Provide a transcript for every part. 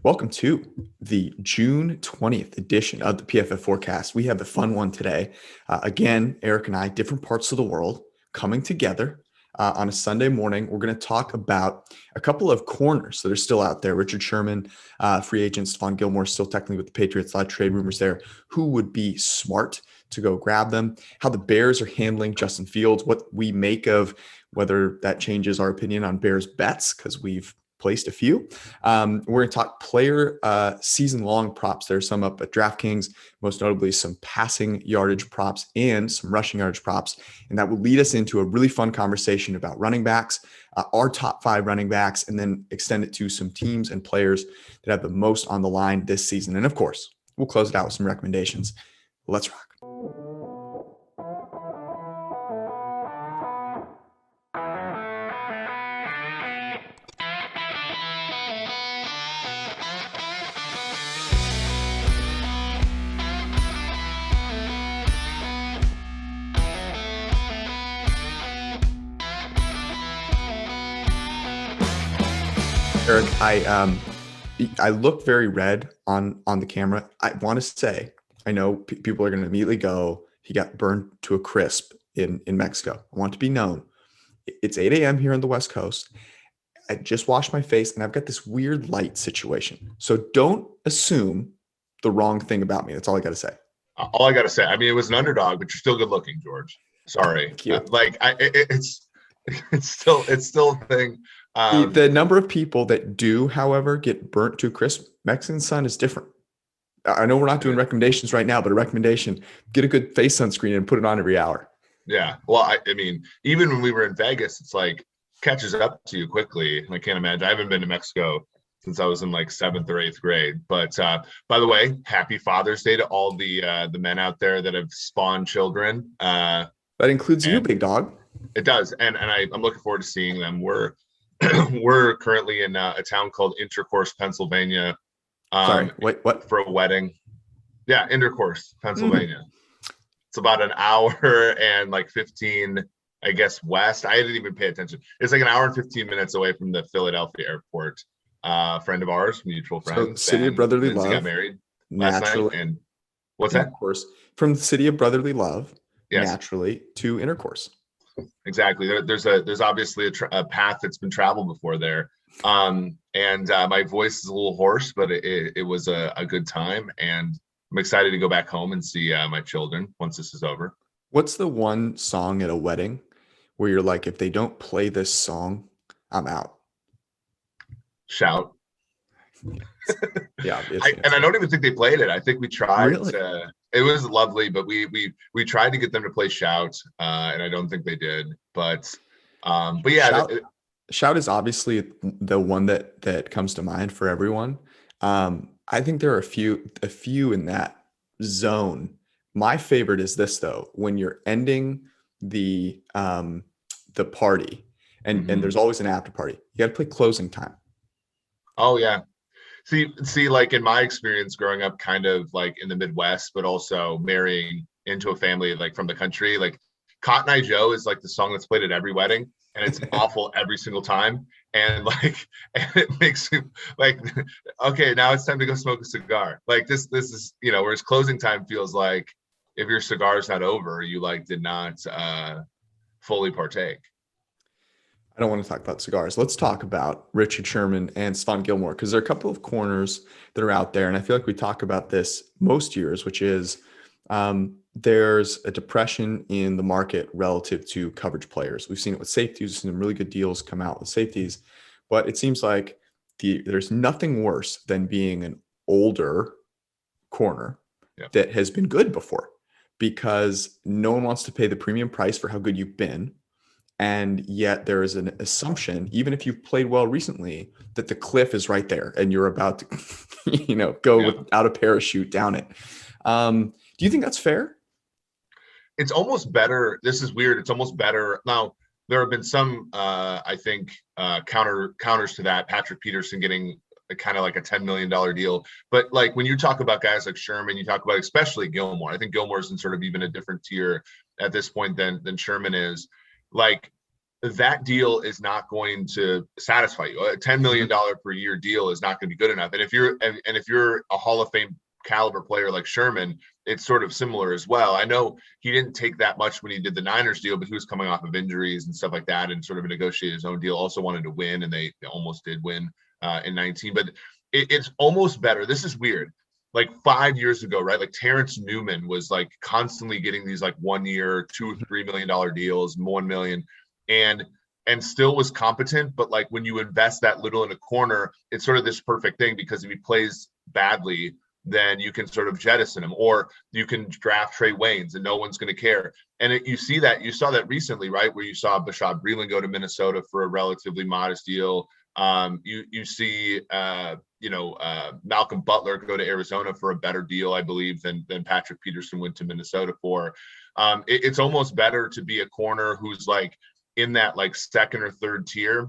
Welcome to the June 20th edition of the PFF Forecast. We have the fun one today. Again, Eric and I, different parts of the world, coming together on a Sunday morning. We're going to talk about a couple of corners that are still out there. Richard Sherman, free agent, Stephon Gilmore, still technically with the Patriots. A lot of trade rumors there. Who would be smart to go grab them? How the Bears are handling Justin Fields, what we make of whether that changes our opinion on Bears bets, because we've placed a few. We're going to talk player season-long props. There's some up at DraftKings, most notably some passing yardage props and some rushing yardage props. And that will lead us into a really fun conversation about running backs, our top 5 running backs, and then extend it to some teams and players that have the most on the line this season. And of course, we'll close it out with some recommendations. Let's rock. Eric, I look very red on the camera. I want to say, I know people are going to immediately go, he got burned to a crisp in Mexico. I want to be known. It's 8 a.m. here on the West Coast. I just washed my face and I've got this weird light situation. So don't assume the wrong thing about me. That's all I got to say. All I got to say, I mean, it was an underdog, but you're still good looking, George. Sorry. Thank you. It's still a thing. The number of people that do, however, get burnt to a crisp Mexican sun is different. I know we're not doing recommendations right now, but a recommendation, get a good face sunscreen and put it on every hour. Yeah. Well, I mean, even when we were in Vegas, it's like catches up to you quickly. I can't imagine. I haven't been to Mexico since I was in like 7th or 8th grade. But by the way, happy Father's Day to all the men out there that have spawned children. That includes you, big dog. It does. And I'm looking forward to seeing them. We're currently in a town called Intercourse, Pennsylvania. Sorry, wait, what? For a wedding. Yeah, Intercourse, Pennsylvania. It's about an hour and like 15, I guess, west. I didn't even pay attention. It's like an hour and 15 minutes away from the Philadelphia airport. Friend of ours, mutual friend. So city of brotherly love. Got married naturally. Last night. And what's that? Intercourse. From the city of brotherly love, yes. Naturally to Intercourse. Exactly. There's obviously a path that's been traveled before there. And my voice is a little hoarse, but it was a good time. And I'm excited to go back home and see my children once this is over. What's the one song at a wedding where you're like, if they don't play this song, I'm out? Shout. Yeah. I don't even think they played it. I think we tried. Really? It was lovely, but we tried to get them to play Shout, and I don't think they did. But yeah, Shout is obviously the one that comes to mind for everyone. I think there are a few in that zone. My favorite is this though: when you're ending the party, and there's always an after party. You got to play Closing Time. Oh yeah. See, like in my experience growing up kind of like in the Midwest, but also marrying into a family like from the country, like Cotton Eye Joe is like the song that's played at every wedding, and it's awful every single time. And it makes you like, okay, now it's time to go smoke a cigar. Like this is, whereas Closing Time feels like if your cigar's not over, you did not fully partake. I don't want to talk about cigars. Let's talk about Richard Sherman and Stephon Gilmore, because there are a couple of corners that are out there. And I feel like we talk about this most years, which is there's a depression in the market relative to coverage players. We've seen it with safeties. We've seen some really good deals come out with safeties. But it seems like there's nothing worse than being an older corner that has been good before, because no one wants to pay the premium price for how good you've been. And yet there is an assumption, even if you've played well recently, that the cliff is right there and you're about to, go without a parachute down it. Do you think that's fair? It's almost better. This is weird. It's almost better. Now, there have been some, I think, counters to that. Patrick Peterson getting kind of like a $10 million deal. But like when you talk about guys like Sherman, you talk about especially Gilmore. I think Gilmore's in sort of even a different tier at this point than Sherman is. Like that deal is not going to satisfy you. A $10 million per year deal is not going to be good enough. And if you're a Hall of Fame caliber player like Sherman, it's sort of similar as well. I know he didn't take that much when he did the Niners deal, but he was coming off of injuries and stuff like that, and sort of negotiated his own deal. Also wanted to win, and they almost did win in 19. But it's almost better. This is weird. Like 5 years ago, right? Like Terrence Newman was like constantly getting these like 1 year, $2-3 million deals, 1 million, and still was competent. But like when you invest that little in a corner, it's sort of this perfect thing, because if he plays badly, then you can sort of jettison him, or you can draft Trey Waynes and no one's going to care. And you saw that recently, right? Where you saw Bashaud Breeland go to Minnesota for a relatively modest deal. You see, Malcolm Butler go to Arizona for a better deal, I believe, than Patrick Peterson went to Minnesota for. It's almost better to be a corner who's like in that like second or third tier,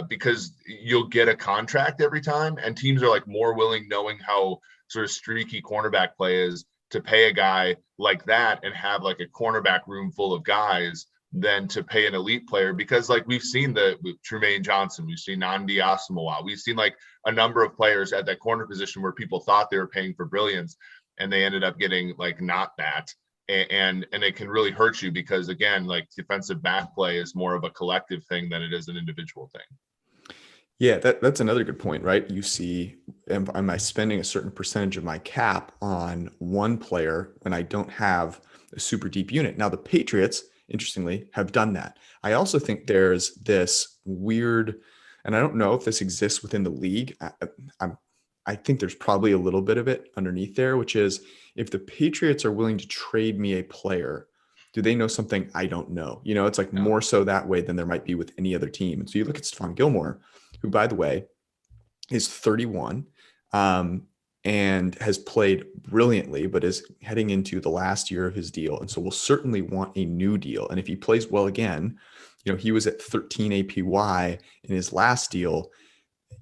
because you'll get a contract every time, and teams are like more willing, knowing how sort of streaky cornerback play is, to pay a guy like that and have like a cornerback room full of guys than to pay an elite player. Because like we've seen with Trumaine Johnson, we've seen Nnamdi Asomugha, we've seen like a number of players at that corner position where people thought they were paying for brilliance, and they ended up getting like not that. And it can really hurt you, because again, like defensive back play is more of a collective thing than it is an individual thing. Yeah, that's another good point, right? You see, am I spending a certain percentage of my cap on one player when I don't have a super deep unit? Now, the Patriots, interestingly, have done that. I also think there's this weird, and I don't know if this exists within the league. I think there's probably a little bit of it underneath there, which is, if the Patriots are willing to trade me a player, do they know something I don't know? It's like more so that way than there might be with any other team. And so you look at Stephon Gilmore, who, by the way, is 31 and has played brilliantly, but is heading into the last year of his deal. And so we'll certainly want a new deal. And if he plays well again, he was at 13 APY in his last deal,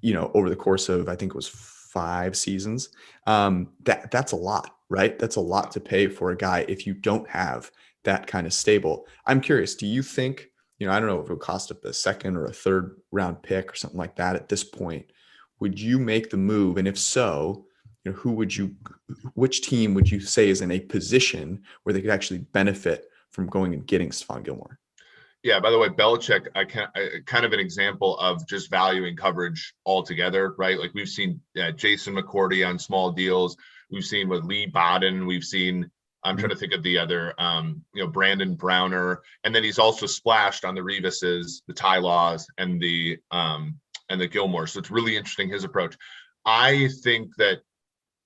over the course of, I think it was 5 seasons. That's a lot, right? That's a lot to pay for a guy if you don't have that kind of stable. I'm curious, do you think, I don't know if it would cost a second or a third round pick or something like that at this point, would you make the move? And if so, which team would you say is in a position where they could actually benefit from going and getting Stephon Gilmore? Yeah, by the way, Belichick, kind of an example of just valuing coverage altogether, right? Like we've seen Jason McCourty on small deals. We've seen with Lee Bodden. We've seen, I'm trying to think of the other, Brandon Browner. And then he's also splashed on the Revises, the Ty Laws, and the Gilmore. So it's really interesting, his approach. I think that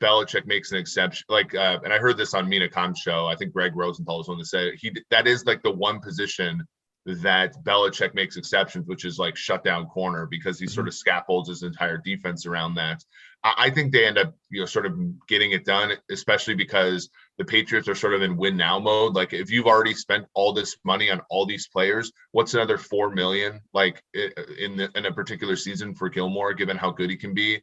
Belichick makes an exception. And I heard this on Mina Khan's show. I think Greg Rosenthal was one to say that is like the one position that Belichick makes exceptions, which is like shutdown corner, because he sort of scaffolds his entire defense around that. I think they end up, sort of getting it done, especially because the Patriots are sort of in win now mode. Like if you've already spent all this money on all these players, what's another $4 million like in a particular season for Gilmore, given how good he can be?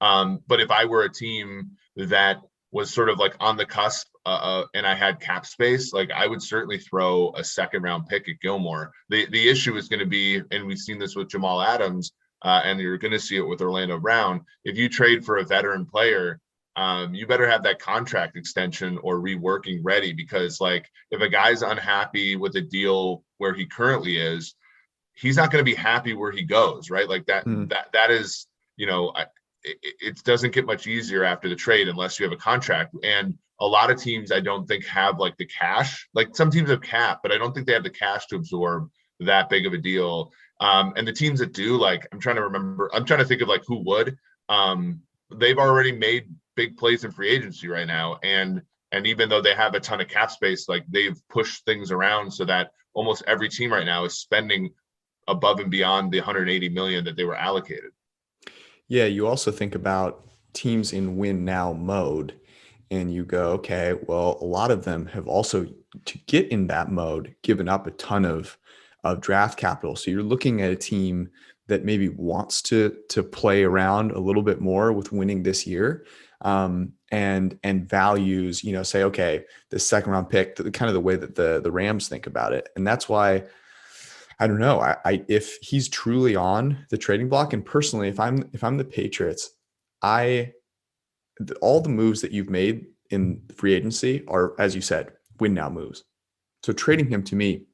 But if I were a team that was sort of like on the cusp and I had cap space, like I would certainly throw a second round pick at Gilmore. The issue is going to be, and we've seen this with Jamal Adams, and you're going to see it with Orlando Brown. If you trade for a veteran player, you better have that contract extension or reworking ready, because like if a guy's unhappy with a deal where he currently is, he's not going to be happy where he goes, right? Like that is, it doesn't get much easier after the trade unless you have a contract. And a lot of teams I don't think have like the cash. Like some teams have cap, but I don't think they have the cash to absorb that big of a deal. And the teams that do, like I'm trying to think of like who would. They've already made big plays in free agency right now, and even though they have a ton of cap space, like they've pushed things around so that almost every team right now is spending above and beyond the 180 million that they were allocated. Yeah, you also think about teams in win now mode, and you go, okay, well, a lot of them have also, to get in that mode, given up a ton of draft capital. So you're looking at a team that maybe wants to play around a little bit more with winning this year, and values, say, okay, the second round pick, kind of the way that the Rams think about it. And that's why I don't know. If he's truly on the trading block, and personally, if I'm the Patriots, all the moves that you've made in free agency are, as you said, win now moves. So trading him to me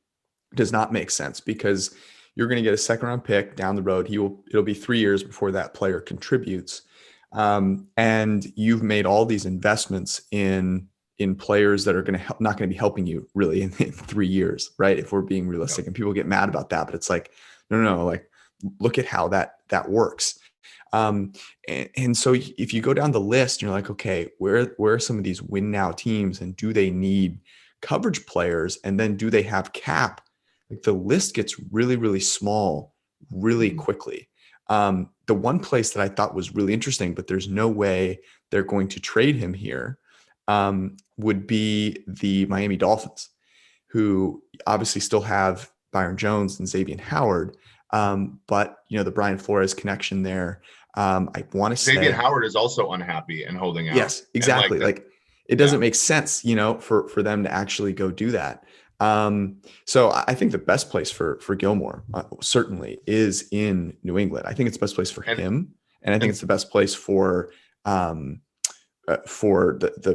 does not make sense because you're going to get a second round pick down the road. It'll be 3 years before that player contributes. And you've made all these investments in players that are not going to be helping you really in 3 years, right? If we're being realistic, and people get mad about that, but it's like, no, like look at how that works. And so if you go down the list, you're like, okay, where are some of these win now teams, and do they need coverage players, and then do they have cap? Like the list gets really, really small really quickly. The one place that I thought was really interesting, but there's no way they're going to trade him here, would be the Miami Dolphins, who obviously still have Byron Jones and Xavier Howard. But the Brian Flores connection there. I want to say Xavier Howard is also unhappy and holding out. Yes, exactly. Like it doesn't make sense, for them to actually go do that. So I think the best place for Gilmore certainly is in New England. I think it's the best place for him, and I think it's the best place for the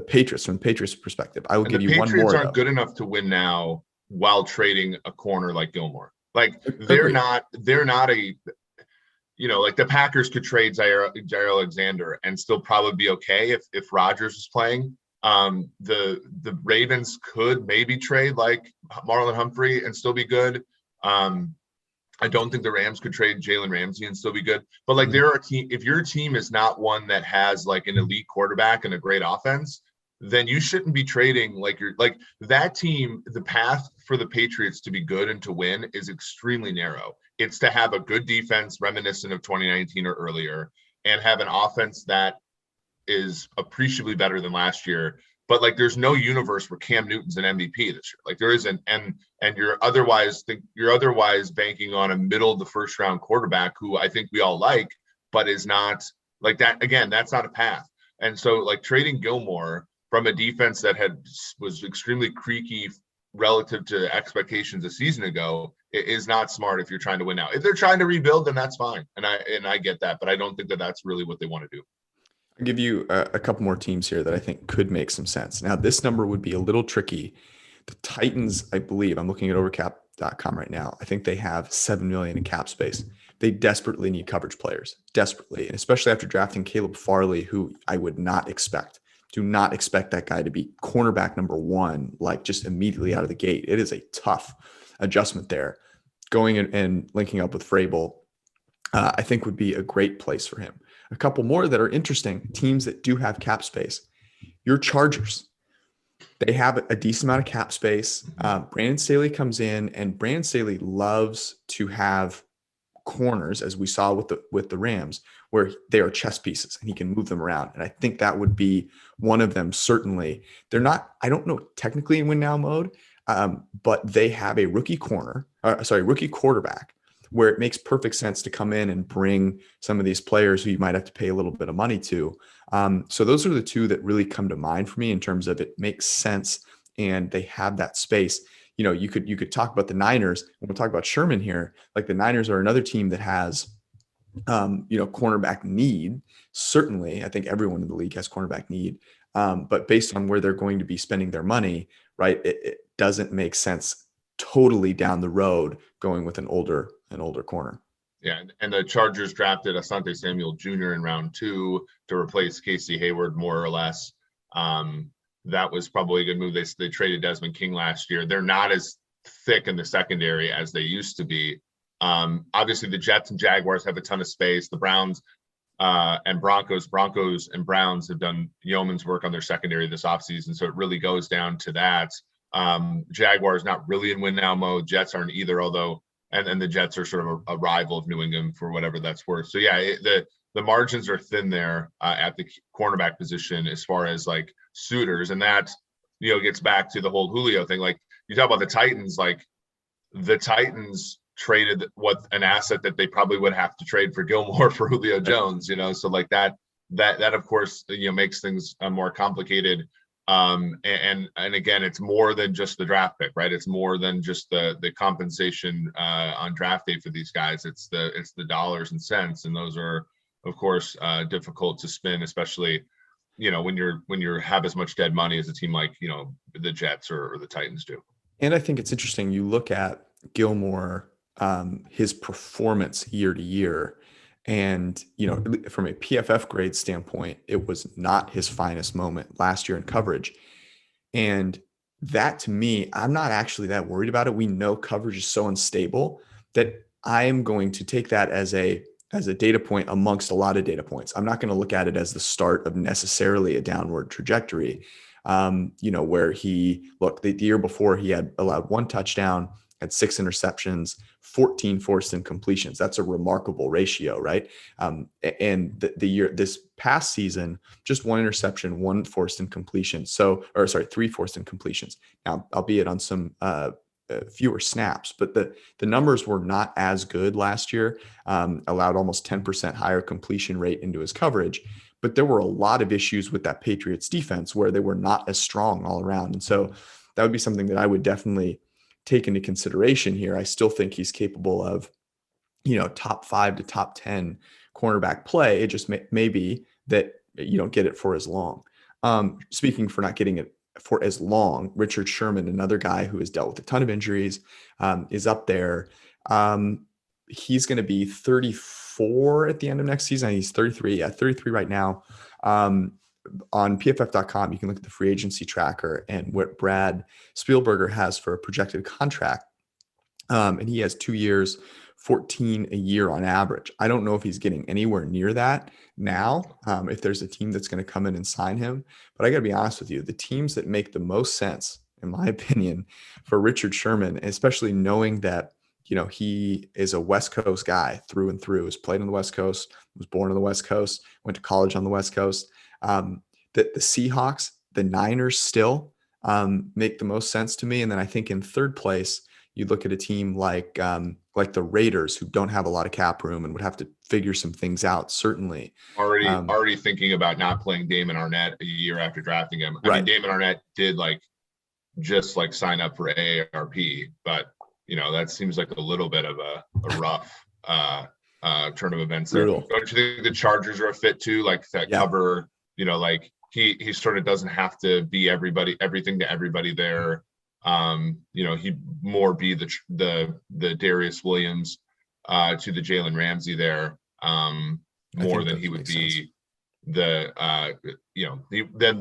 Patriots from the Patriots perspective. I will give you one more. The Patriots aren't good enough to win now while trading a corner like Gilmore. Like they're not a, like the Packers could trade Jair Alexander and still probably be okay if Rodgers is playing. The Ravens could maybe trade like Marlon Humphrey and still be good. I don't think the Rams could trade Jalen Ramsey and still be good. But like if your team is not one that has like an elite quarterback and a great offense, then you shouldn't be trading like that team. The path for the Patriots to be good and to win is extremely narrow. It's to have a good defense reminiscent of 2019 or earlier, and have an offense that is appreciably better than last year. But like there's no universe where Cam Newton's an MVP this year. Like there isn't, and you're otherwise banking on a middle of the first round quarterback who I think we all like, but is not like that. Again, that's not a path. And so like trading Gilmore from a defense that was extremely creaky relative to expectations a season ago is not smart if you're trying to win now. If they're trying to rebuild, then that's fine. And I get that, but I don't think that that's really what they want to do. I'll give you a couple more teams here that I think could make some sense. Now, this number would be a little tricky. The Titans, I believe, I'm looking at overcap.com right now. I think they have $7 million in cap space. They desperately need coverage players, desperately, and especially after drafting Caleb Farley, who I would not expect. Do not expect that guy to be cornerback number one, like just immediately out of the gate. It is a tough adjustment there. Going and linking up with Vrabel, I think would be a great place for him. A couple more that are interesting, teams that do have cap space. Your Chargers, they have a decent amount of cap space. Brandon Staley comes in, and Brandon Staley loves to have corners, as we saw with the Rams, where they are chess pieces and he can move them around. And I think that would be one of them. Certainly, they're not, I don't know, technically in win now mode, but they have a rookie quarterback, where it makes perfect sense to come in and bring some of these players who you might have to pay a little bit of money to. So those are the two that really come to mind for me in terms of it makes sense and they have that space. You could talk about the Niners, and we'll talk about Sherman here. Like the Niners are another team that has, cornerback need. Certainly, I think everyone in the league has cornerback need. But based on where they're going to be spending their money, right, it doesn't make sense totally down the road going with an older corner. Yeah, and the Chargers drafted Asante Samuel Jr. in round 2 to replace Casey Hayward, more or less. That was probably a good move. They traded Desmond King last year. They're not as thick in the secondary as they used to be. Obviously, the Jets and Jaguars have a ton of space. The Browns and Broncos and Browns have done yeoman's work on their secondary this offseason, so it really goes down to that. Jaguars not really in win now mode. Jets aren't either, although and the Jets are sort of a rival of New England for whatever that's worth. So yeah, the margins are thin there at the cornerback position as far as like suitors, and that gets back to the whole Julio thing. Like you talk about the Titans, like the Titans traded an asset that they probably would have to trade for Gilmore for Julio Jones, so like that of course makes things more complicated. And again, it's more than just the draft pick, right? It's more than just the compensation on draft day for these guys. It's the dollars and cents, and those are, of course, difficult to spin, especially when you have as much dead money as a team like the Jets or the Titans do. And I think it's interesting. You look at Gilmore, his performance year to year. And, from a PFF grade standpoint, it was not his finest moment last year in coverage. And that, to me, I'm not actually that worried about it. We know coverage is so unstable that I am going to take that as a data point amongst a lot of data points. I'm not going to look at it as the start of necessarily a downward trajectory. Where the year before he had allowed 1 touchdown, had 6 interceptions, 14 forced incompletions. That's a remarkable ratio, right? And this past season, just 1 interception, 1 forced incompletion. 3 forced incompletions. Now, albeit on some fewer snaps, but the numbers were not as good last year. Allowed almost 10% higher completion rate into his coverage. But there were a lot of issues with that Patriots defense where they were not as strong all around. And so that would be something that I would definitely take into consideration here. I still think he's capable of, top 5 to top 10 cornerback play. It just may be that you don't get it for as long. Speaking for not getting it for as long, Richard Sherman, another guy who has dealt with a ton of injuries, is up there. He's going to be 34 at the end of next season. He's 33. Yeah, 33 right now. On PFF.com, you can look at the free agency tracker and what Brad Spielberger has for a projected contract. And he has 2 years, 14 a year on average. I don't know if he's getting anywhere near that now, if there's a team that's going to come in and sign him. But I got to be honest with you, the teams that make the most sense, in my opinion, for Richard Sherman, especially knowing that, he is a West Coast guy through and through, has played on the West Coast, was born on the West Coast, went to college on the West Coast. The Seahawks, the Niners still make the most sense to me. And then I think in third place, you look at a team like the Raiders, who don't have a lot of cap room and would have to figure some things out, certainly. Already thinking about not playing Damon Arnett a year after drafting him. I mean, Damon Arnett did just sign up for AARP, but that seems like a little bit of a rough turn of events there. Don't you think the Chargers are a fit too? Cover, he sort of doesn't have to be everything to everybody there. He'd more be the Darius Williams to the Jalen Ramsey there, more than he would be them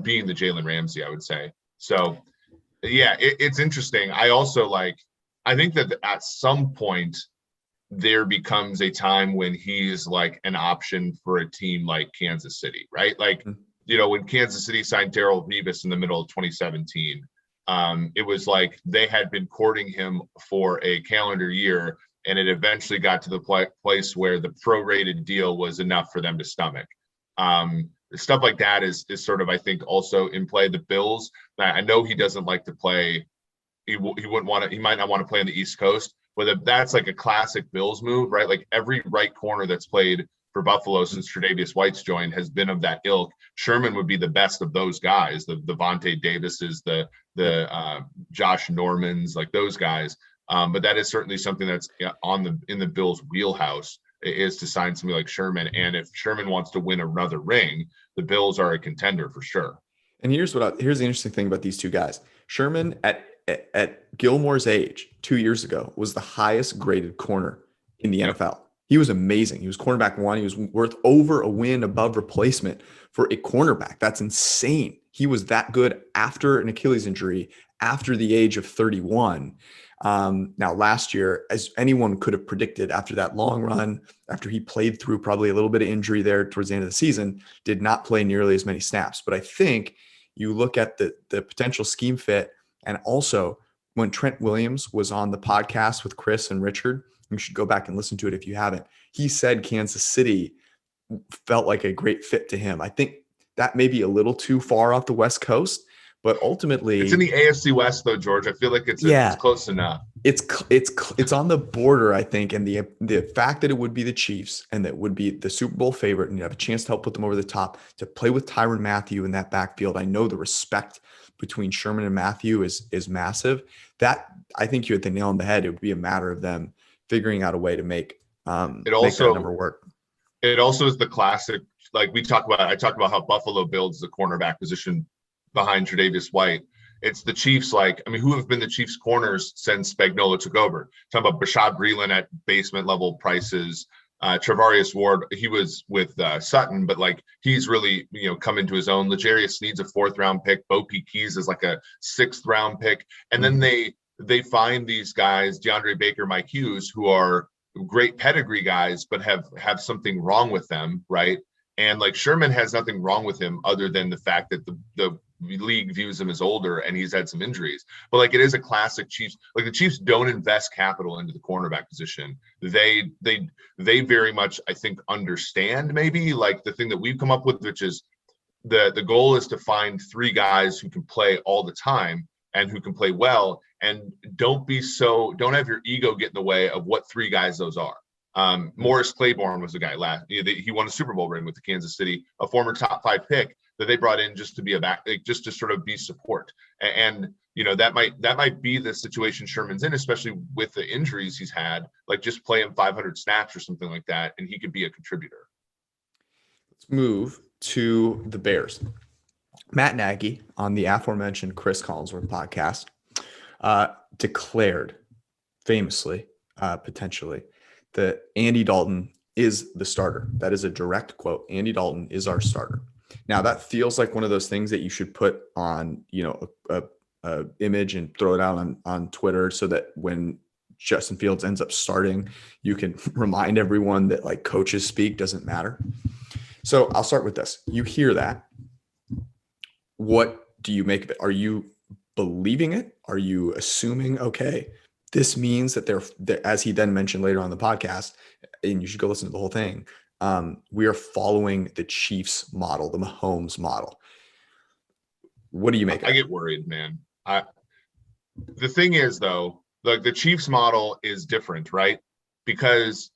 being the Jalen Ramsey, I would say. So yeah, it's interesting. I also I think that at some point there becomes a time when he's an option for a team like Kansas City, right? When Kansas City signed Darrell Revis in the middle of 2017, it was they had been courting him for a calendar year, and it eventually got to the place where the prorated deal was enough for them to stomach. Stuff like that is sort of, I think, also in play. The Bills, I know he doesn't like to play. He wouldn't want to. He might not want to play on the East Coast, but that's a classic Bills move, right? Every right corner that's played for Buffalo since Tre'Davious White's joined has been of that ilk. Sherman would be the best of those guys, the Vontae Davises, the Josh Normans, those guys. But that is certainly something that's in the Bills' wheelhouse, is to sign somebody like Sherman. And if Sherman wants to win another ring, the Bills are a contender for sure. And here's the interesting thing about these two guys. Sherman at Gilmore's age 2 years ago was the highest graded corner in the NFL. He was amazing. He was cornerback 1. He was worth over a win above replacement for a cornerback. That's insane. He was that good after an Achilles injury, after the age of 31. Now, last year, as anyone could have predicted, after that long run, after he played through probably a little bit of injury there towards the end of the season, did not play nearly as many snaps. But I think you look at the potential scheme fit, and also when Trent Williams was on the podcast with Chris and Richard, you should go back and listen to it if you haven't. He said Kansas City felt like a great fit to him. I think that may be a little too far off the West Coast, but ultimately it's in the AFC West though, George. I feel like it's close enough. It's on the border, I think, and the fact that it would be the Chiefs and that would be the Super Bowl favorite, and you have a chance to help put them over the top to play with Tyrann Mathieu in that backfield. I know the respect between Sherman and Mathieu is massive. That, I think you hit the nail on the head. It would be a matter of them figuring out a way to make It make that also number work. it also is the classic, like I talked about how Buffalo builds the cornerback position behind Tre'Davious White. It's the Chiefs, like, I mean, who have been the Chiefs corners since Spagnuolo took over? Talking about Bashaud Breeland at basement level prices. Travarius Ward, he was with Sutton, but like he's really, come into his own. L'Jarius Sneed's a 4th-round pick. Bo Peep Keys is like a 6th-round pick. And then they find these guys, DeAndre Baker, Mike Hughes, who are great pedigree guys, but have something wrong with them, right? And like Sherman has nothing wrong with him other than the fact that the league views him as older and he's had some injuries. But like it is a classic Chiefs. Like the Chiefs don't invest capital into the cornerback position. They very much, I think, understand maybe like the thing that we've come up with, which is the goal is to find 3 guys who can play all the time and who can play well, and don't have your ego get in the way of what 3 guys those are. Morris Claiborne was the guy he won a Super Bowl ring with the Kansas City, a former top 5 pick that they brought in just to be just to sort of be support. And that might be the situation Sherman's in, especially with the injuries he's had, like just play him 500 snaps or something like that, and he could be a contributor. Let's move to the Bears. Matt Nagy on the aforementioned Chris Collinsworth podcast declared famously, potentially, that Andy Dalton is the starter. That is a direct quote. Andy Dalton is our starter. Now that feels like one of those things that you should put on, a image and throw it out on Twitter so that when Justin Fields ends up starting, you can remind everyone that like coaches speak doesn't matter. So I'll start with this. You hear that. What do you make of it? Are you believing it? Are you assuming, okay, this means that they're, as he then mentioned later on the podcast, and you should go listen to the whole thing, we are following the Chiefs model, the Mahomes model. What do you make of it? I get worried, man. The thing is, though, like the Chiefs model is different, right? Because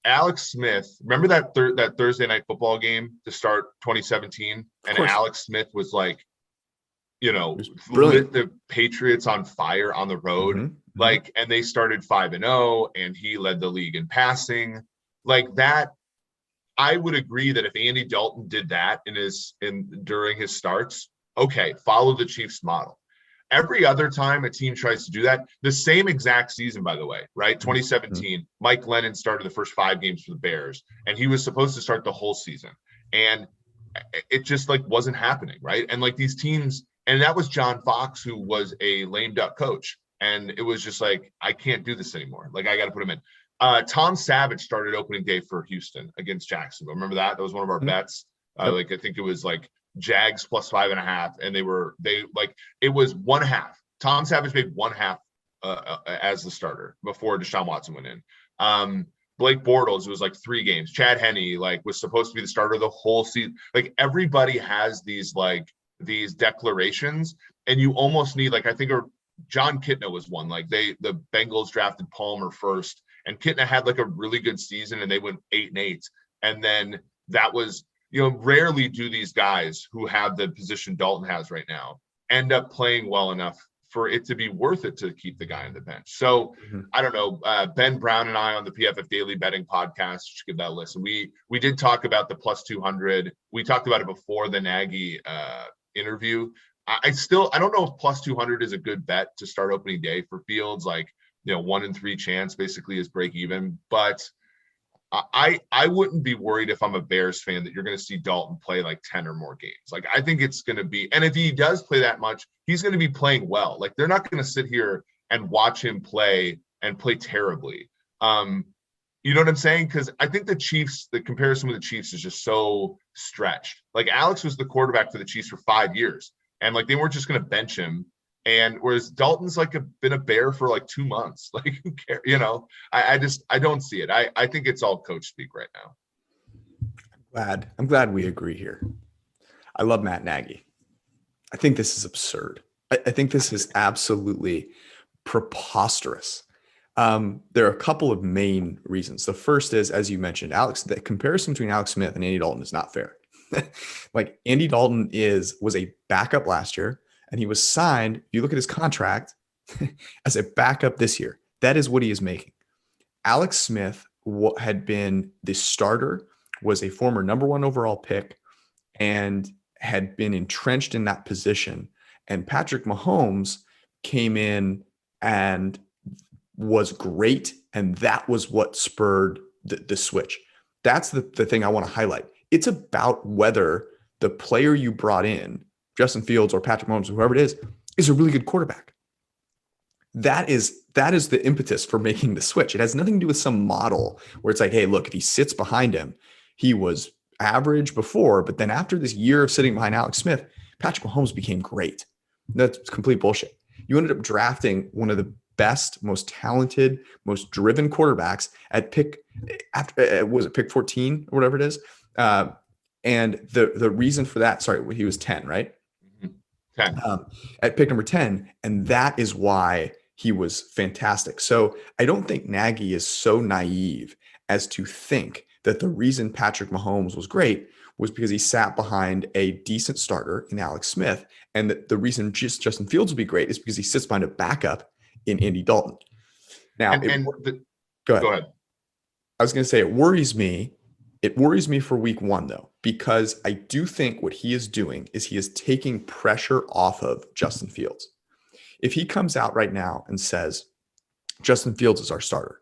Alex Smith, remember that Thursday night football game to start 2017? And Alex Smith was like, lit the Patriots on fire on the road. Mm-hmm. Like, and they started 5-0 and he led the league in passing. Like that, I would agree that if Andy Dalton did that during his starts, okay, follow the Chiefs model. Every other time a team tries to do that, the same exact season, by the way, right? 2017, Mike Lennon started the first 5 games for the Bears, and he was supposed to start the whole season. And it just like wasn't happening, right? And like these teams, and that was John Fox, who was a lame duck coach. And it was just like, I can't do this anymore. Like, I got to put him in. Tom Savage started opening day for Houston against Jacksonville. Remember that? That was one of our bets. Like, I think it was like Jags plus 5.5. And it was 1/2. Tom Savage made 1/2 as the starter before Deshaun Watson went in. Blake Bortles, it was like 3 games. Chad Henne, was supposed to be the starter the whole season. Like, everybody has these declarations, and you almost need, I think John Kitna was one. The Bengals drafted Palmer first, and Kitna had a really good season, and they went 8-8. And then that was, rarely do these guys who have the position Dalton has right now end up playing well enough for it to be worth it to keep the guy on the bench. So I don't know. Ben Brown and I on the PFF Daily Betting podcast, should give that a listen. We did talk about the plus 200. We talked about it before the Nagy interview. I don't know if plus 200 is a good bet to start opening day for Fields. 1 in 3 chance basically is break even. But I wouldn't be worried if I'm a Bears fan that you're going to see Dalton play 10 or more games. I think it's going to be, and if he does play that much, he's going to be playing well. They're not going to sit here and watch him play and play terribly. You know what I'm saying? Because I think the comparison with the Chiefs is just so stretched. Alex was the quarterback for the Chiefs for 5 years, and they weren't just going to bench him. And whereas Dalton's been a Bear for 2 months, who cares? I don't see it. I think it's all coach speak right now. I'm glad we agree here. I love Matt Nagy. I think this is absurd. I think this is absolutely preposterous. There are a couple of main reasons. The first is, as you mentioned, the comparison between Alex Smith and Andy Dalton is not fair. Like Andy Dalton was a backup last year, and he was signed, if you look at his contract, as a backup this year. That is what he is making. Alex Smith had been the starter, was a former number 1 overall pick, and had been entrenched in that position. And Patrick Mahomes came in and was great, and that was what spurred the switch. That's the thing I want to highlight. It's about whether the player you brought in, Justin Fields or Patrick Mahomes, whoever it is a really good quarterback. That is the impetus for making the switch. It has nothing to do with some model where it's like, hey, look, if he sits behind him, he was average before, but then after this year of sitting behind Alex Smith, Patrick Mahomes became great. That's complete bullshit. You ended up drafting one of the best, most talented, most driven quarterbacks at pick 14 or whatever it is. And the reason for that, sorry, he was 10, right? 10. At pick number 10. And that is why he was fantastic. So I don't think Nagy is so naive as to think that the reason Patrick Mahomes was great was because he sat behind a decent starter in Alex Smith. And that the reason Justin Fields would be great is because he sits behind a backup in Andy Dalton. Now, go ahead. I was going to say it worries me. It worries me for week 1, though, because I do think what he is doing is he is taking pressure off of Justin Fields. If he comes out right now and says, Justin Fields is our starter,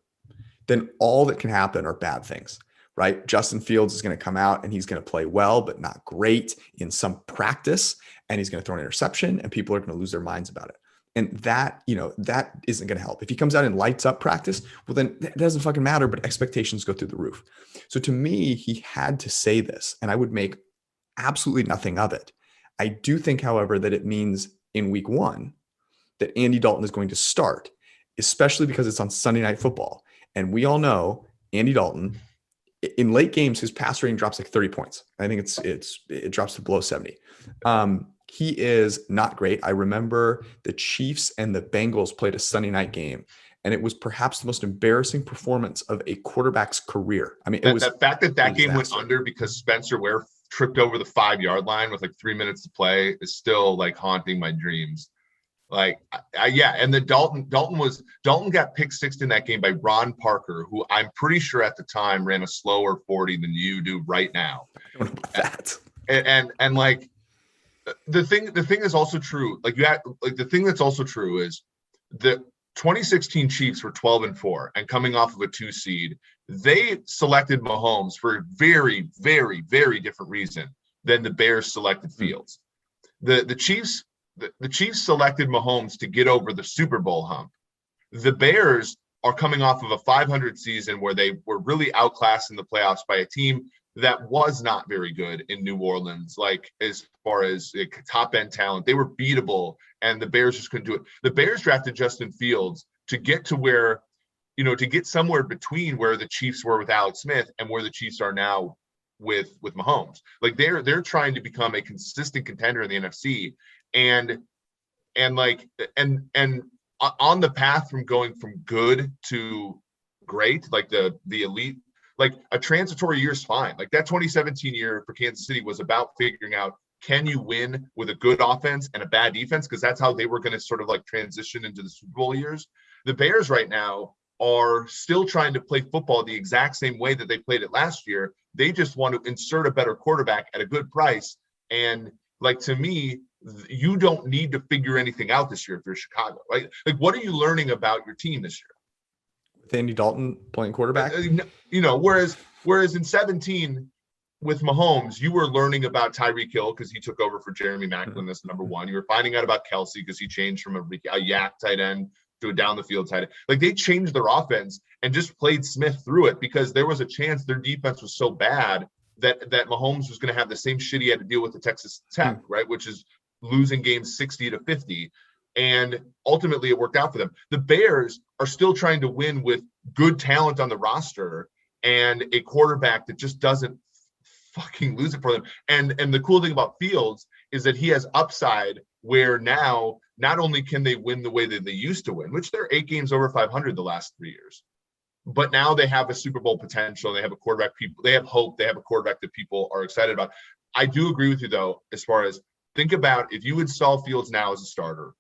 then all that can happen are bad things, right? Justin Fields is going to come out and he's going to play well, but not great in some practice, and he's going to throw an interception, and people are going to lose their minds about it. And that isn't going to help. If he comes out and lights up practice, well, then it doesn't fucking matter, but expectations go through the roof. So to me, he had to say this, and I would make absolutely nothing of it. I do think, however, that it means in week 1 that Andy Dalton is going to start, especially because it's on Sunday Night Football. And we all know Andy Dalton, in late games, his pass rating drops like 30 points. I think it drops to below 70. He is not great. I remember the Chiefs and the Bengals played a Sunday night game, and it was perhaps the most embarrassing performance of a quarterback's career. I mean, it was the fact that game went under because Spencer Ware tripped over the 5-yard line with like 3 minutes to play is still like haunting my dreams. Like, and the Dalton got pick 6 in that game by Ron Parker, who I'm pretty sure at the time ran a slower 40 than you do right now. I don't know about that. And like, the thing is also true. The thing that's also true is the 2016 Chiefs were 12-4 and coming off of a 2 seed. They selected Mahomes for a very, very, very different reason than the Bears selected Fields. The Chiefs selected Mahomes to get over the Super Bowl hump. The Bears are coming off of a 500 season where they were really outclassed in the playoffs by a team that was not very good in New Orleans, like as far as top end talent. They were beatable, and the Bears just couldn't do it. The Bears drafted Justin Fields to get to where, to get somewhere between where the Chiefs were with Alex Smith and where the Chiefs are now with Mahomes. Like they're trying to become a consistent contender in the NFC, and on the path from going from good to great, like the elite. Like a transitory year is fine. Like that 2017 year for Kansas City was about figuring out, can you win with a good offense and a bad defense? Because that's how they were going to sort of like transition into the Super Bowl years. The Bears right now are still trying to play football the exact same way that they played it last year. They just want to insert a better quarterback at a good price. And like, to me, you don't need to figure anything out this year if you're Chicago, right? Like, what are you learning about your team this year? With Andy Dalton playing quarterback? Whereas in 17 with Mahomes, you were learning about Tyreek Hill because he took over for Jeremy Maclin as number 1. You were finding out about Kelsey because he changed from a yak tight end to a down the field tight end. Like, they changed their offense and just played Smith through it because there was a chance their defense was so bad that Mahomes was going to have the same shit he had to deal with at Texas Tech, right? Which is losing games 60-50. And ultimately it worked out for them. The Bears are still trying to win with good talent on the roster and a quarterback that just doesn't fucking lose it for them. And the cool thing about Fields is that he has upside where now not only can they win the way that they used to win, which they're 8 games over 500 the last 3 years, but now they have a Super Bowl potential. They have a quarterback, they have hope. They have a quarterback that people are excited about. I do agree with you, though, as far as think about if you install Fields now as a starter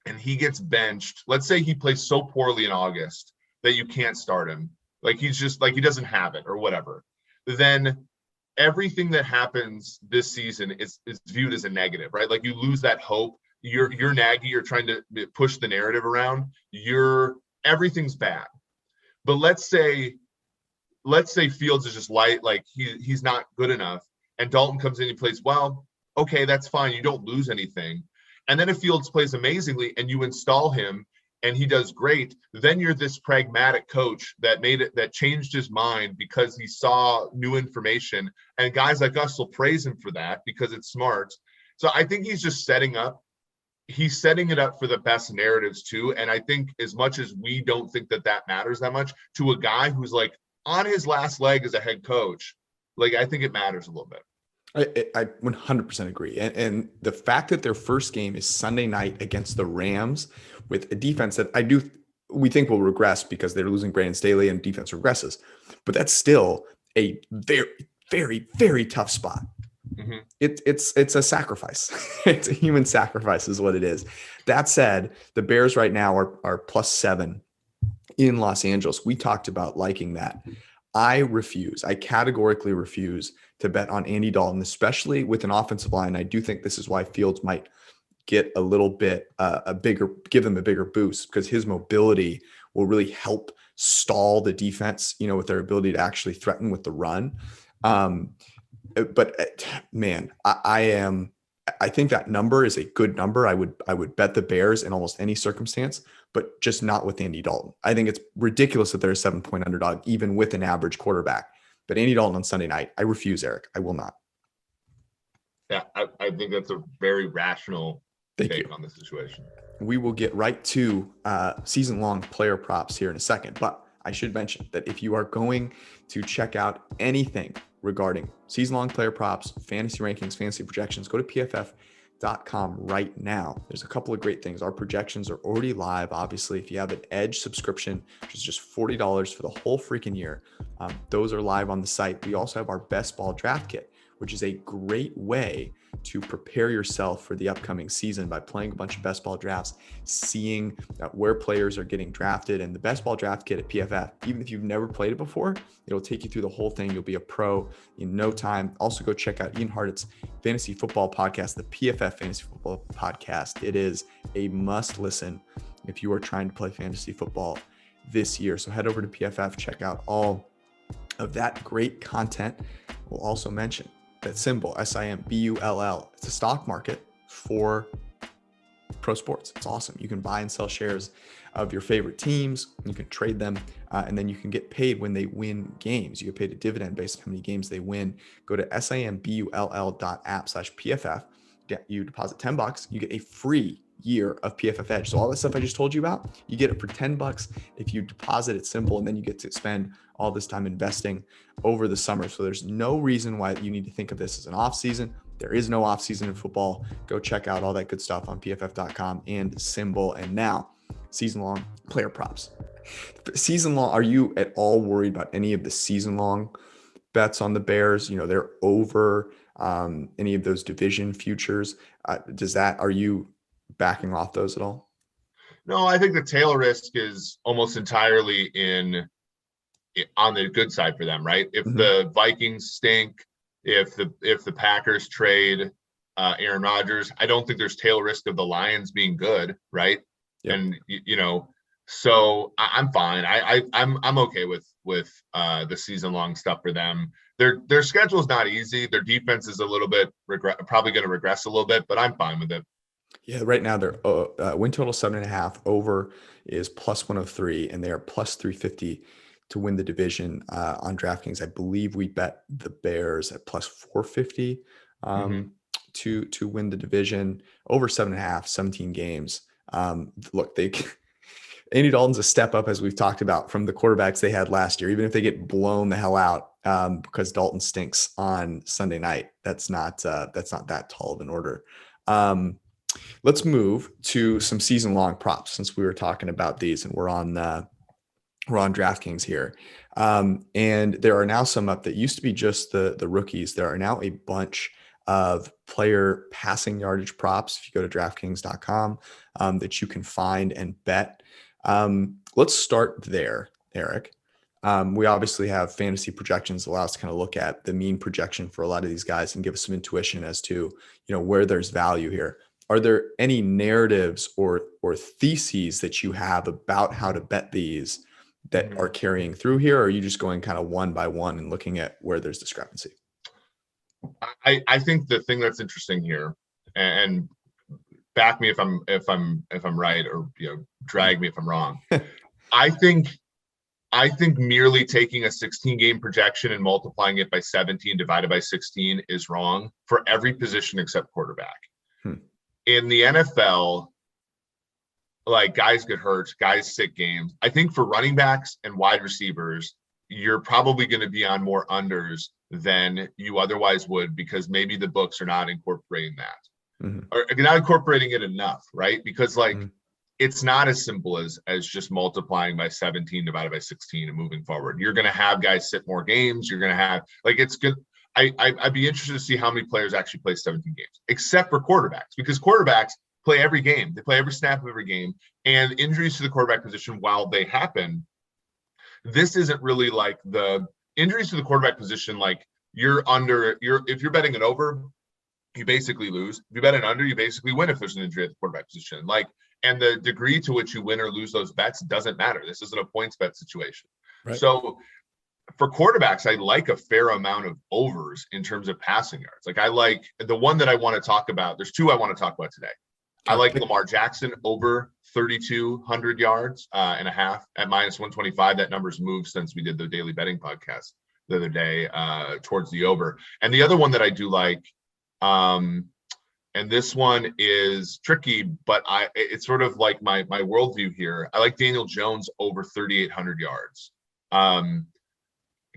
and he gets benched, let's say he plays so poorly in August that you can't start him. Like he's just like he doesn't have it or whatever. Then everything that happens this season is viewed as a negative, right? Like you lose that hope. You're Nagy, you're trying to push the narrative around. Everything's bad. But let's say Fields is just light, like he's not good enough, and Dalton comes in and plays well. Okay, that's fine. You don't lose anything. And then if Fields plays amazingly and you install him and he does great, then you're this pragmatic coach that changed his mind because he saw new information. And guys like us will praise him for that because it's smart. So I think he's just setting it up for the best narratives too. And I think as much as we don't think that matters that much to a guy who's like on his last leg as a head coach, like I think it matters a little bit. I 100% agree. And the fact that their first game is Sunday night against the Rams with a defense that we think will regress because they're losing Brandon Staley and defense regresses, but that's still a very, very, very tough spot. Mm-hmm. It's a sacrifice. It's a human sacrifice is what it is. That said, the Bears right now are +7 in Los Angeles. We talked about liking that. I categorically refuse to bet on Andy Dalton, especially with an offensive line. I do think this is why Fields might get a little bit give them a bigger boost because his mobility will really help stall the defense, with their ability to actually threaten with the run. But man, I think that number is a good number. I would bet the Bears in almost any circumstance, but just not with Andy Dalton. I think it's ridiculous that they're a 7-point underdog, even with an average quarterback. But Andy Dalton on Sunday night, I refuse, Eric. I will not. Yeah, I think that's a very rational take on the situation. We will get right to season-long player props here in a second, but I should mention that if you are going to check out anything regarding season-long player props, fantasy rankings, fantasy projections, go to pff.com right now. There's a couple of great things. Our projections are already live. Obviously, if you have an Edge subscription, which is just $40 for the whole freaking year, those are live on the site. We also have our best ball draft kit, which is a great way to prepare yourself for the upcoming season by playing a bunch of best ball drafts, seeing where players are getting drafted. And the best ball draft kit at PFF, even if you've never played it before, it'll take you through the whole thing. You'll be a pro in no time. Also go check out Ian Hartit's Fantasy Football Podcast, the PFF Fantasy Football Podcast. It is a must listen if you are trying to play fantasy football this year. So head over to PFF, check out all of that great content. We'll also mention that symbol, SIMBULL. It's a stock market for pro sports. It's awesome. You can buy and sell shares of your favorite teams. You can trade them, and then you can get paid when they win games. You get paid a dividend based on how many games they win. Go to simbull.app/PFF. You deposit $10. You get a free year of PFF Edge. So all the stuff I just told you about, you get it for $10 if you deposit it simple, and then you get to spend all this time investing over the summer. So there's no reason why you need to think of this as an off season. There is no off season in football. Go check out all that good stuff on pff.com and Symbol. And now, season-long player props. Season-long, are you at all worried about any of the season-long bets on the Bears? They're over any of those division futures. Are you backing off those at all? No, I think the tail risk is almost entirely on the good side for them, right? If the Vikings stink, if the Packers trade Aaron Rodgers, I don't think there's tail risk of the Lions being good, right? Yep. And so I'm fine. I'm okay with the season long stuff for them. Their schedule is not easy. Their defense is a little bit probably going to regress a little bit, but I'm fine with it. Yeah, right now their win total 7.5. Over is +103, and they are +350 to win the division on DraftKings. I believe we bet the Bears at +450 to win the division. Over 7.5, 17 games. Look, Andy Dalton's a step up, as we've talked about, from the quarterbacks they had last year. Even if they get blown the hell out because Dalton stinks on Sunday night, that's not that tall of an order. Let's move to some season long props since we were talking about these and we're on DraftKings here. And there are now some up that used to be just the rookies. There are now a bunch of player passing yardage props. If you go to DraftKings.com, that you can find and bet. Let's start there, Eric. We obviously have fantasy projections that allow us to kind of look at the mean projection for a lot of these guys and give us some intuition as to, where there's value here. Are there any narratives or theses that you have about how to bet these that are carrying through here? Or are you just going kind of one by one and looking at where there's discrepancy? I think the thing that's interesting here, and back me if I'm right, or drag me if I'm wrong. I think merely taking a 16 game projection and multiplying it by 17 divided by 16 is wrong for every position except quarterback. In the NFL, like, guys get hurt, guys sick games. I think for running backs and wide receivers, you're probably going to be on more unders than you otherwise would, because maybe the books are not incorporating that, or not incorporating it enough, right? Because it's not as simple as just multiplying by 17 divided by 16 and moving forward. You're going to have guys sit more games. You're going to have, it's good. I'd be interested to see how many players actually play 17 games, except for quarterbacks, because quarterbacks play every game. They play every snap of every game, and injuries to the quarterback position, while they happen, this isn't really like the injuries to the quarterback position. Like, if you're betting it over, you basically lose. If you bet it under, you basically win if there's an injury at the quarterback position. And the degree to which you win or lose those bets doesn't matter. This isn't a points bet situation. Right. So for quarterbacks, I like a fair amount of overs in terms of passing yards. Like, I like the one that I want to talk about. There's two I want to talk about today. I like Lamar Jackson over 3,200 yards and a half at -125. That number's moved since we did the daily betting podcast the other day towards the over. And the other one that I do like, and this one is tricky, but it's sort of like my worldview here. I like Daniel Jones over 3,800 yards.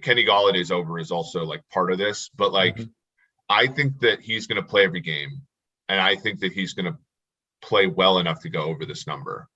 Kenny Galladay's over is also like part of this, but I think that he's going to play every game, and I think that he's going to play well enough to go over this number.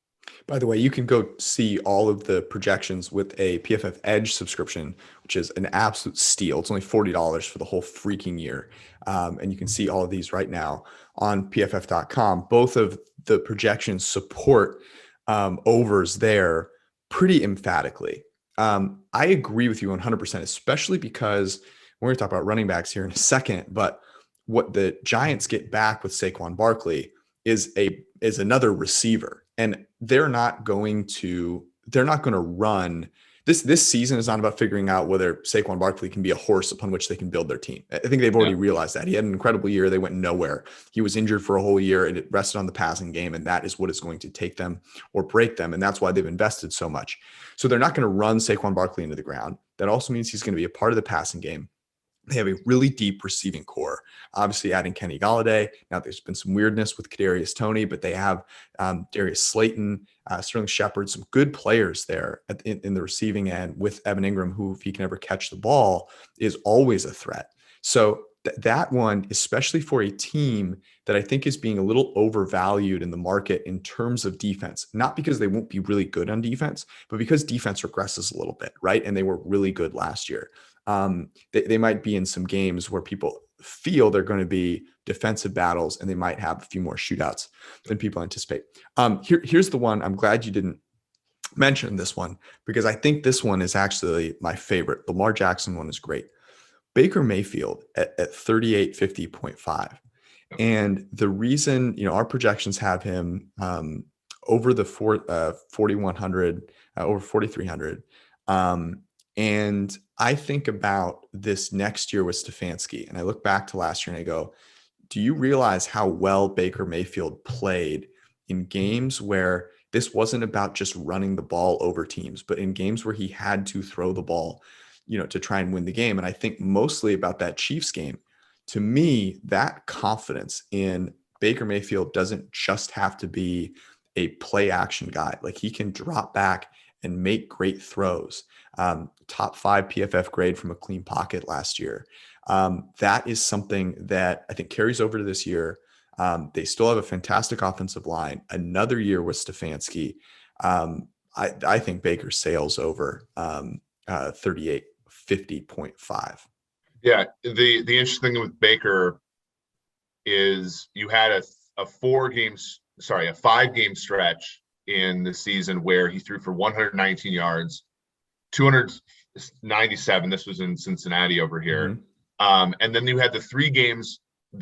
By the way, you can go see all of the projections with a PFF Edge subscription, which is an absolute steal. It's only $40 for the whole freaking year. And you can see all of these right now on PFF.com. Both of the projections support overs there pretty emphatically. I agree with you 100%, especially because we're going to talk about running backs here in a second, but what the Giants get back with Saquon Barkley is another receiver, and they're not going to run. This season is not about figuring out whether Saquon Barkley can be a horse upon which they can build their team. I think they've already realized that. He had an incredible year. They went nowhere. He was injured for a whole year, and it rested on the passing game, and that is what is going to take them or break them, and that's why they've invested so much. So they're not going to run Saquon Barkley into the ground. That also means he's going to be a part of the passing game. They have a really deep receiving core, obviously adding Kenny Galladay. Now there's been some weirdness with Kadarius Toney, but they have Darius Slayton, Sterling Shepard, some good players there in the receiving end with Evan Ingram, who, if he can ever catch the ball, is always a threat. So that one, especially for a team that I think is being a little overvalued in the market in terms of defense, not because they won't be really good on defense, but because defense regresses a little bit, right? And they were really good last year. They might be in some games where people feel they're going to be defensive battles, and they might have a few more shootouts than people anticipate. Here's the one. I'm glad you didn't mention this one, because I think this one is actually my favorite. The Lamar Jackson one is great. Baker Mayfield at 3850.5. And the reason, our projections have him over the 4,100, over 4,300. And I think about this next year with Stefanski, and I look back to last year and I go, do you realize how well Baker Mayfield played in games where this wasn't about just running the ball over teams, but in games where he had to throw the ball, to try and win the game? And I think mostly about that Chiefs game. To me, that confidence in Baker Mayfield doesn't just have to be a play action guy. Like, he can drop back and make great throws. Top 5 PFF grade from a clean pocket last year. That is something that I think carries over to this year. They still have a fantastic offensive line. Another year with Stefanski. I think Baker sails over 3850.5. Yeah, the interesting thing with Baker is you had a 5-game stretch in the season where he threw for 119 yards, 297. This was in Cincinnati over here. And then you had the 3 games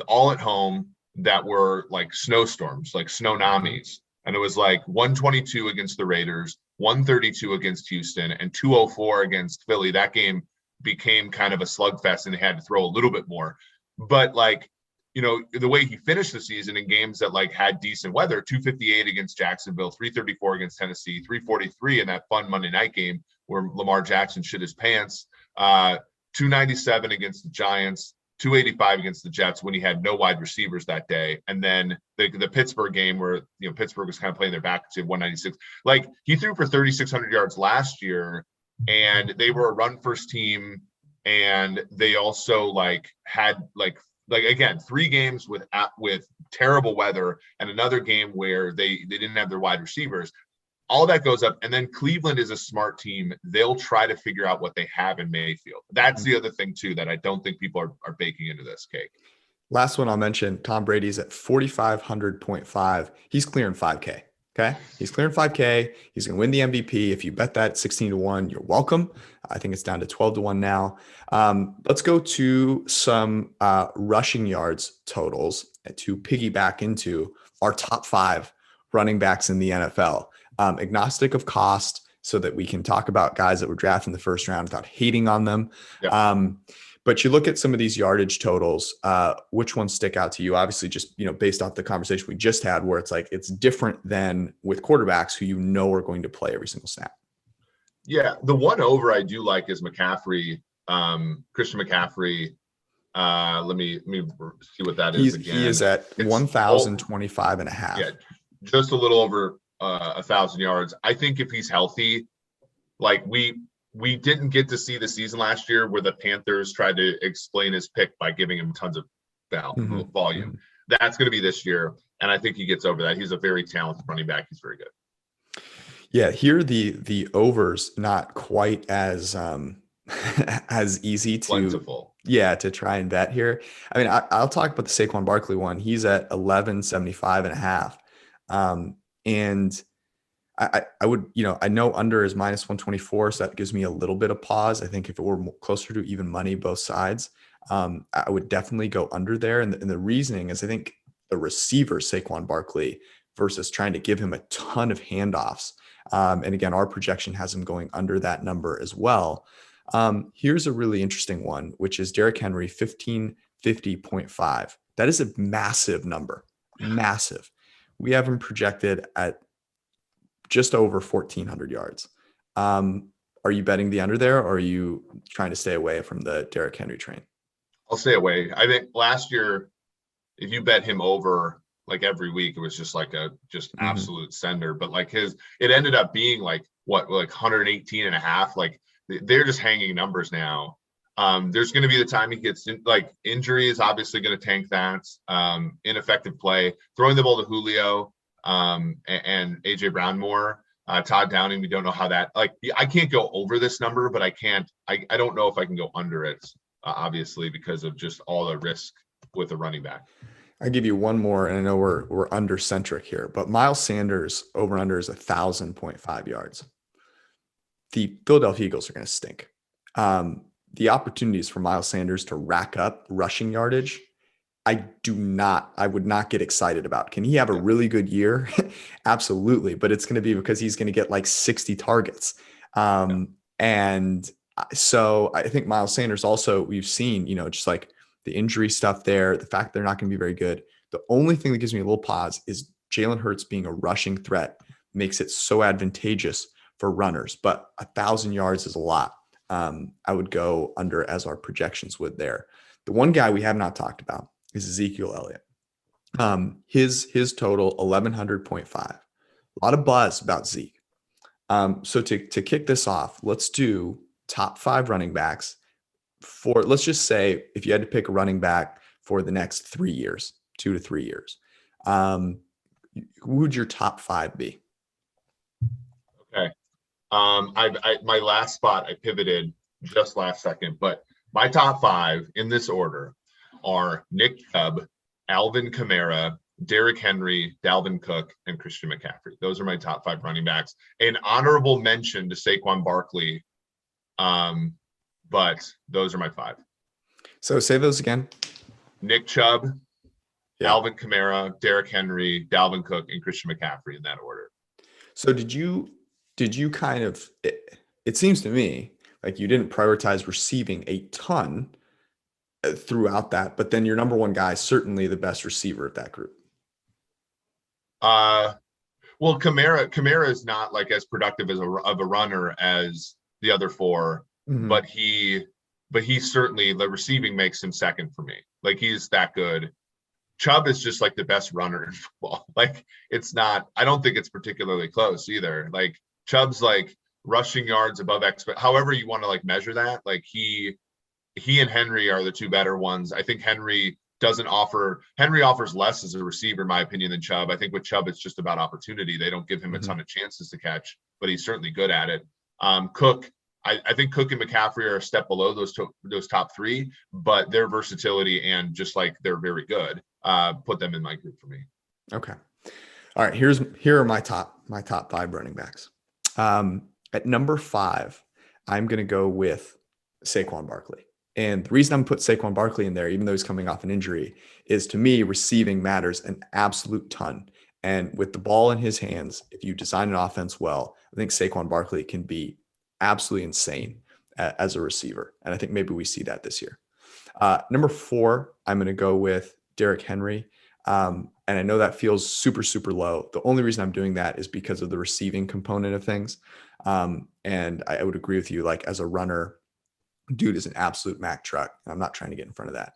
all at home that were like snowstorms, like snownamis. And it was like 122 against the Raiders, 132 against Houston, and 204 against Philly. That game became kind of a slugfest and they had to throw a little bit more. But like, you know, the way he finished the season in games that like had decent weather, 258 against Jacksonville, 334 against Tennessee, 343 in that fun Monday night game where Lamar Jackson shit his pants, 297 against the Giants, 285 against the Jets when he had no wide receivers that day. And then the Pittsburgh game where, you know, Pittsburgh was kind of playing their back to 196. Like he threw for 3,600 yards last year and they were a run first team. And they also like had like again, 3 games with terrible weather and another game where they didn't have their wide receivers. All that goes up. And then Cleveland is a smart team. They'll try to figure out what they have in Mayfield. That's the other thing too, that I don't think people are baking into this cake. Last one I'll mention, Tom Brady's at 4,500.5. He's clearing 5K. Okay. He's clearing 5K. He's going to win the MVP. If you bet that 16-1, you're welcome. I think it's down to 12-1 now. Let's go to some rushing yards totals to piggyback into our top 5 running backs in the NFL. Agnostic of cost so that we can talk about guys that were drafted in the first round without hating on them. Yeah. But you look at some of these yardage totals, which ones stick out to you? Obviously, just, you know, based off the conversation we just had, where it's like it's different than with quarterbacks who you know are going to play every single snap. Yeah, the one over I do like is McCaffrey, Christian McCaffrey. Let me see what that is again. He is at 1,025.5. Yeah, just a little over 1,000 yards. I think if he's healthy, like we didn't get to see the season last year where the Panthers tried to explain his pick by giving him tons of volume. Mm-hmm. That's going to be this year. And I think he gets over that. He's a very talented running back. He's very good. Yeah. Here, the overs not quite as, as easy to, plentiful. Yeah, to try and bet here. I mean, I'll talk about the Saquon Barkley one. He's at 1175.5. And I would, you know, I know under is -124, so that gives me a little bit of pause. I think if it were closer to even money, both sides, I would definitely go under there. And the reasoning is I think the receiver, Saquon Barkley, versus trying to give him a ton of handoffs. And again, our projection has him going under that number as well. Here's a really interesting one, which is Derrick Henry, 1550.5. That is a massive number, massive. We have him projected at just over 1,400 yards. Are you betting the under there, or are you trying to stay away from the Derrick Henry train? I'll stay away. I think last year, if you bet him over like every week, it was just like absolute sender. But like it ended up being like 118.5. Like they're just hanging numbers now. There's going to be the time he gets injury is obviously going to tank that. Ineffective play, throwing the ball to Julio. And AJ Brown more, Todd Downing. We don't know how that, I can't go over this number, but I don't know if I can go under it, obviously, because of just all the risk with the running back. I'll give you one more, and I know we're under centric here, but Miles Sanders over under is 1,000.5 yards. The Philadelphia Eagles are going to stink. The opportunities for Miles Sanders to rack up rushing yardage, I would not get excited about. Can he have a really good year? Absolutely. But it's going to be because he's going to get like 60 targets. And so I think Miles Sanders also, we've seen, you know, just like the injury stuff there, the fact they're not going to be very good. The only thing that gives me a little pause is Jalen Hurts being a rushing threat makes it so advantageous for runners, but 1,000 yards is a lot. I would go under as our projections would there. The one guy we have not talked about is Ezekiel Elliott. His total 1,100.5. A lot of buzz about Zeke. So to kick this off, let's do top 5 running backs for, let's just say if you had to pick a running back for the next 3 years, 2 to 3 years, Who would your top 5 be? Okay. My last spot, I pivoted just last second, but my top 5 in this order are Nick Chubb, Alvin Kamara, Derrick Henry, Dalvin Cook, and Christian McCaffrey. Those are my top 5 running backs. An honorable mention to Saquon Barkley, but those are my 5. So say those again. Nick Chubb, Yeah. Alvin Kamara, Derrick Henry, Dalvin Cook, and Christian McCaffrey in that order. So did you kind of, it seems to me like you didn't prioritize receiving a ton throughout that, but then your number one guy is certainly the best receiver of that group. Well, Kamara is not like as productive as of a runner as the other 4, but he's certainly, the receiving makes him second for me. Like, he's that good. Chubb is just like the best runner in football. Like, it's not, I don't think it's particularly close either. Like, Chubb's like rushing yards above however you want to like measure that. Like, he and Henry are the 2 better ones. I think Henry offers less as a receiver, in my opinion, than Chubb. I think with Chubb, it's just about opportunity. They don't give him a ton of chances to catch, but he's certainly good at it. Cook, I think Cook and McCaffrey are a step below those top 3, but their versatility and just like they're very good, put them in my group for me. Okay. All right. Here are my top 5 running backs. At number 5, I'm going to go with Saquon Barkley. And the reason I'm put Saquon Barkley in there, even though he's coming off an injury, is to me, receiving matters an absolute ton. And with the ball in his hands, if you design an offense well, I think Saquon Barkley can be absolutely insane as a receiver. And I think maybe we see that this year. Number 4, I'm going to go with Derrick Henry. And I know that feels super, super low. The only reason I'm doing that is because of the receiving component of things. And I would agree with you, like, as a runner, dude is an absolute Mack truck. I'm not trying to get in front of that.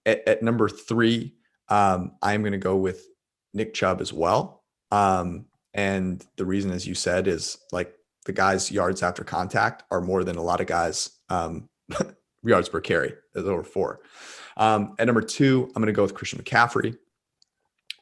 At number 3, I'm going to go with Nick Chubb as well. And the reason, as you said, is like the guy's yards after contact are more than a lot of guys' yards per carry. There's over 4. At number 2, I'm going to go with Christian McCaffrey.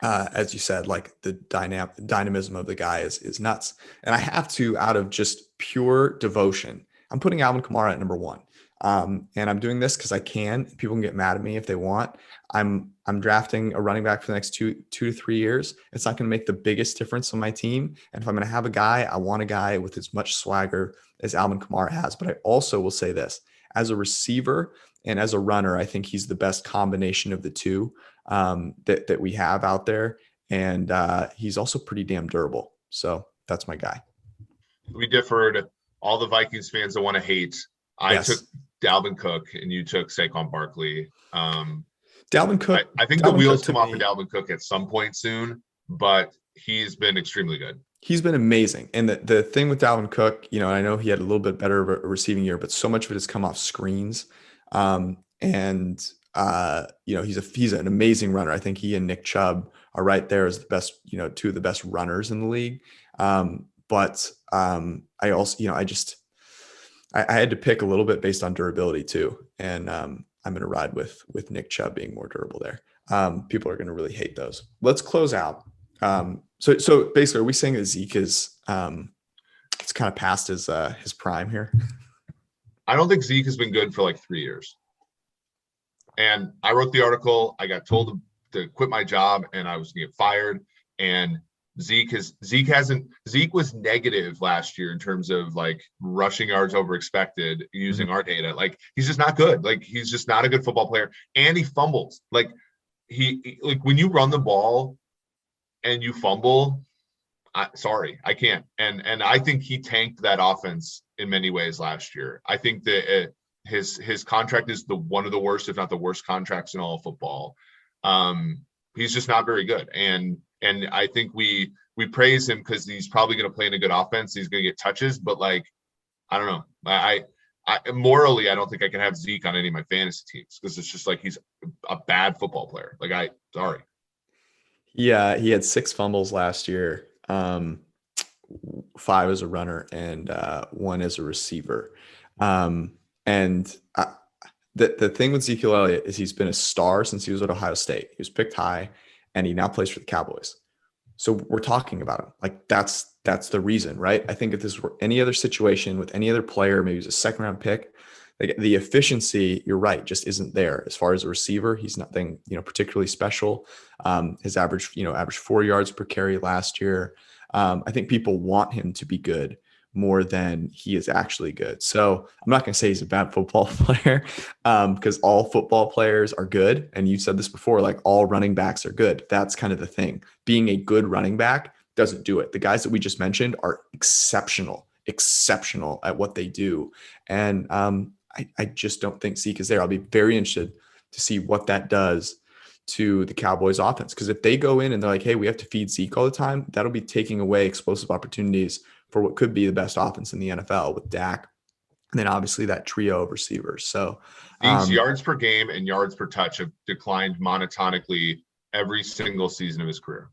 As you said, like the dynamism of the guy is nuts. And I have to, out of just pure devotion, I'm putting Alvin Kamara at number 1. And I'm doing this because I can. People can get mad at me if they want. I'm drafting a running back for the next 2 to 3 years. It's not going to make the biggest difference on my team. And if I'm going to have a guy, I want a guy with as much swagger as Alvin Kamara has. But I also will say this, as a receiver and as a runner, I think he's the best combination of the 2 that we have out there. And he's also pretty damn durable. So that's my guy. We differed. All the Vikings fans that want to hate. I took Dalvin Cook and you took Saquon Barkley. Dalvin Cook. I think the wheels come off of Dalvin Cook at some point soon, but he's been extremely good. He's been amazing. And the thing with Dalvin Cook, I know he had a little bit better of a receiving year, but so much of it has come off screens. He's an amazing runner. I think he and Nick Chubb are right there as the best, 2 of the best runners in the league. But I also, I had to pick a little bit based on durability too. And I'm going to ride with Nick Chubb being more durable there. People are going to really hate those. Let's close out. So basically, are we saying that Zeke is it's kind of past his prime here? I don't think Zeke has been good for like 3 years. And I wrote the article. I got told to quit my job and I was going to get fired. And Zeke was negative last year in terms of like rushing yards over expected using our data. Like, he's just not good. Like, he's just not a good football player. And he fumbles. Like, he when you run the ball and you fumble, sorry, I can't. And I think he tanked that offense in many ways last year. I think that his contract is one of the worst, if not the worst contracts in all of football. He's just not very good. And I think we praise him because he's probably going to play in a good offense. He's going to get touches, but like, I don't know. I morally, I don't think I can have Zeke on any of my fantasy teams because it's just like he's a bad football player. Like, sorry. Yeah, he had 6 fumbles last year, 5 as a runner and 1 as a receiver. The thing with Ezekiel Elliott is he's been a star since he was at Ohio State. He was picked high, and he now plays for the Cowboys. So we're talking about him. Like that's the reason, right? I think if this were any other situation with any other player, maybe it's a second round pick, like the efficiency, you're right, just isn't there. As far as a receiver, he's nothing, particularly special. His averaged 4 yards per carry last year. I think people want him to be good more than he is actually good. So I'm not going to say he's a bad football player because all football players are good. And you said this before, like all running backs are good. That's kind of the thing. Being a good running back doesn't do it. The guys that we just mentioned are exceptional at what they do. And I just don't think Zeke is there. I'll be very interested to see what that does to the Cowboys offense. Because if they go in and they're like, hey, we have to feed Zeke all the time, that'll be taking away explosive opportunities for what could be the best offense in the NFL with Dak. And then obviously that trio of receivers. So Zeke's yards per game and yards per touch have declined monotonically every single season of his career.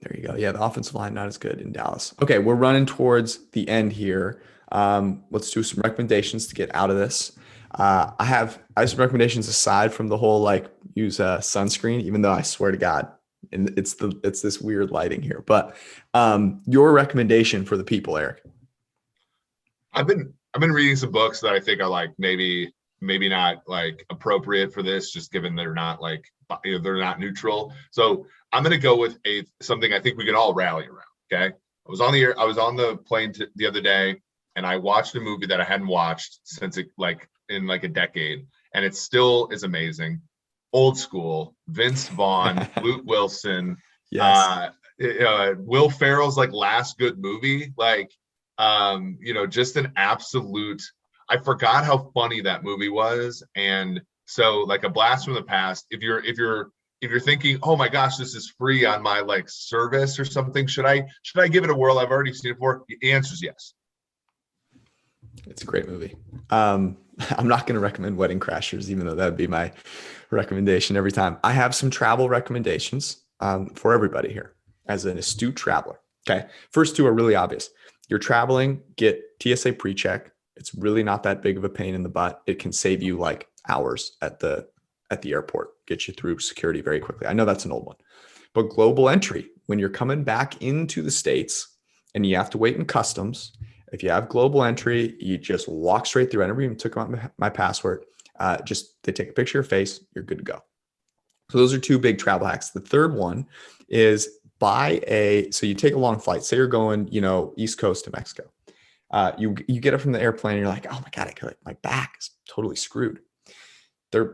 There you go. Yeah, the offensive line not as good in Dallas. Okay, we're running towards the end here. Let's do some recommendations to get out of this. I have some recommendations aside from the whole use sunscreen, even though I swear to God, and it's this weird lighting here. But your recommendation for the people, Eric. I've been reading some books that I think are maybe not appropriate for this, just given they're not they're not neutral. So I'm going to go with something I think we can all rally around. Okay. I was on the plane the other day and I watched a movie that I hadn't watched since in a decade. And it still is amazing. Old school, Vince Vaughn, Luke Wilson, Yes. Will Ferrell's last good movie. Just an absolute, I forgot how funny that movie was. And so a blast from the past. If you're thinking, oh my gosh, this is free on my service or something, should I give it a whirl? I've already seen it before. The answer is yes. It's a great movie. I'm not going to recommend Wedding Crashers, even though that would be my recommendation every time. I have some travel recommendations for everybody here as an astute traveler. Okay. First two are really obvious. You're traveling, get TSA pre-check. It's really not that big of a pain in the butt. It can save you hours at the airport, get you through security very quickly. I know that's an old one, but global entry, when you're coming back into the States and you have to wait in customs, if you have global entry, you just walk straight through. I never even took out my passport. They take a picture of your face, you're good to go. So those are two big travel hacks. The third one is so you take a long flight. Say you're going, East Coast to Mexico. You get up from the airplane and you're like, oh my God, my back is totally screwed. They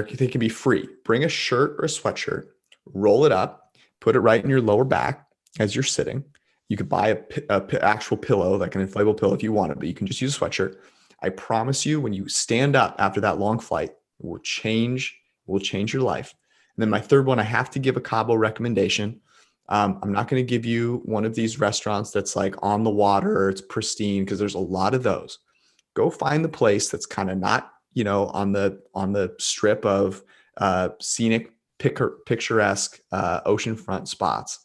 can be free. Bring a shirt or a sweatshirt, roll it up, put it right in your lower back as you're sitting. You could buy a actual pillow, like an inflatable pillow if you want it, but you can just use a sweatshirt. I promise you, when you stand up after that long flight, it will change your life. And then my third one, I have to give a Cabo recommendation. I'm not going to give you one of these restaurants that's on the water or it's pristine, because there's a lot of those. Go find the place that's kind of not, on the strip of scenic, picturesque oceanfront spots.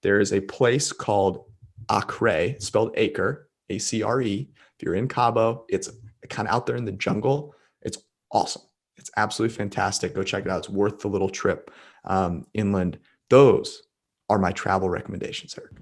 There is a place called Acre, spelled acre, ACRE. If you're in Cabo, it's kind of out there in the jungle. It's awesome. It's absolutely fantastic. Go check it out. It's worth the little trip inland. Those are my travel recommendations, Eric.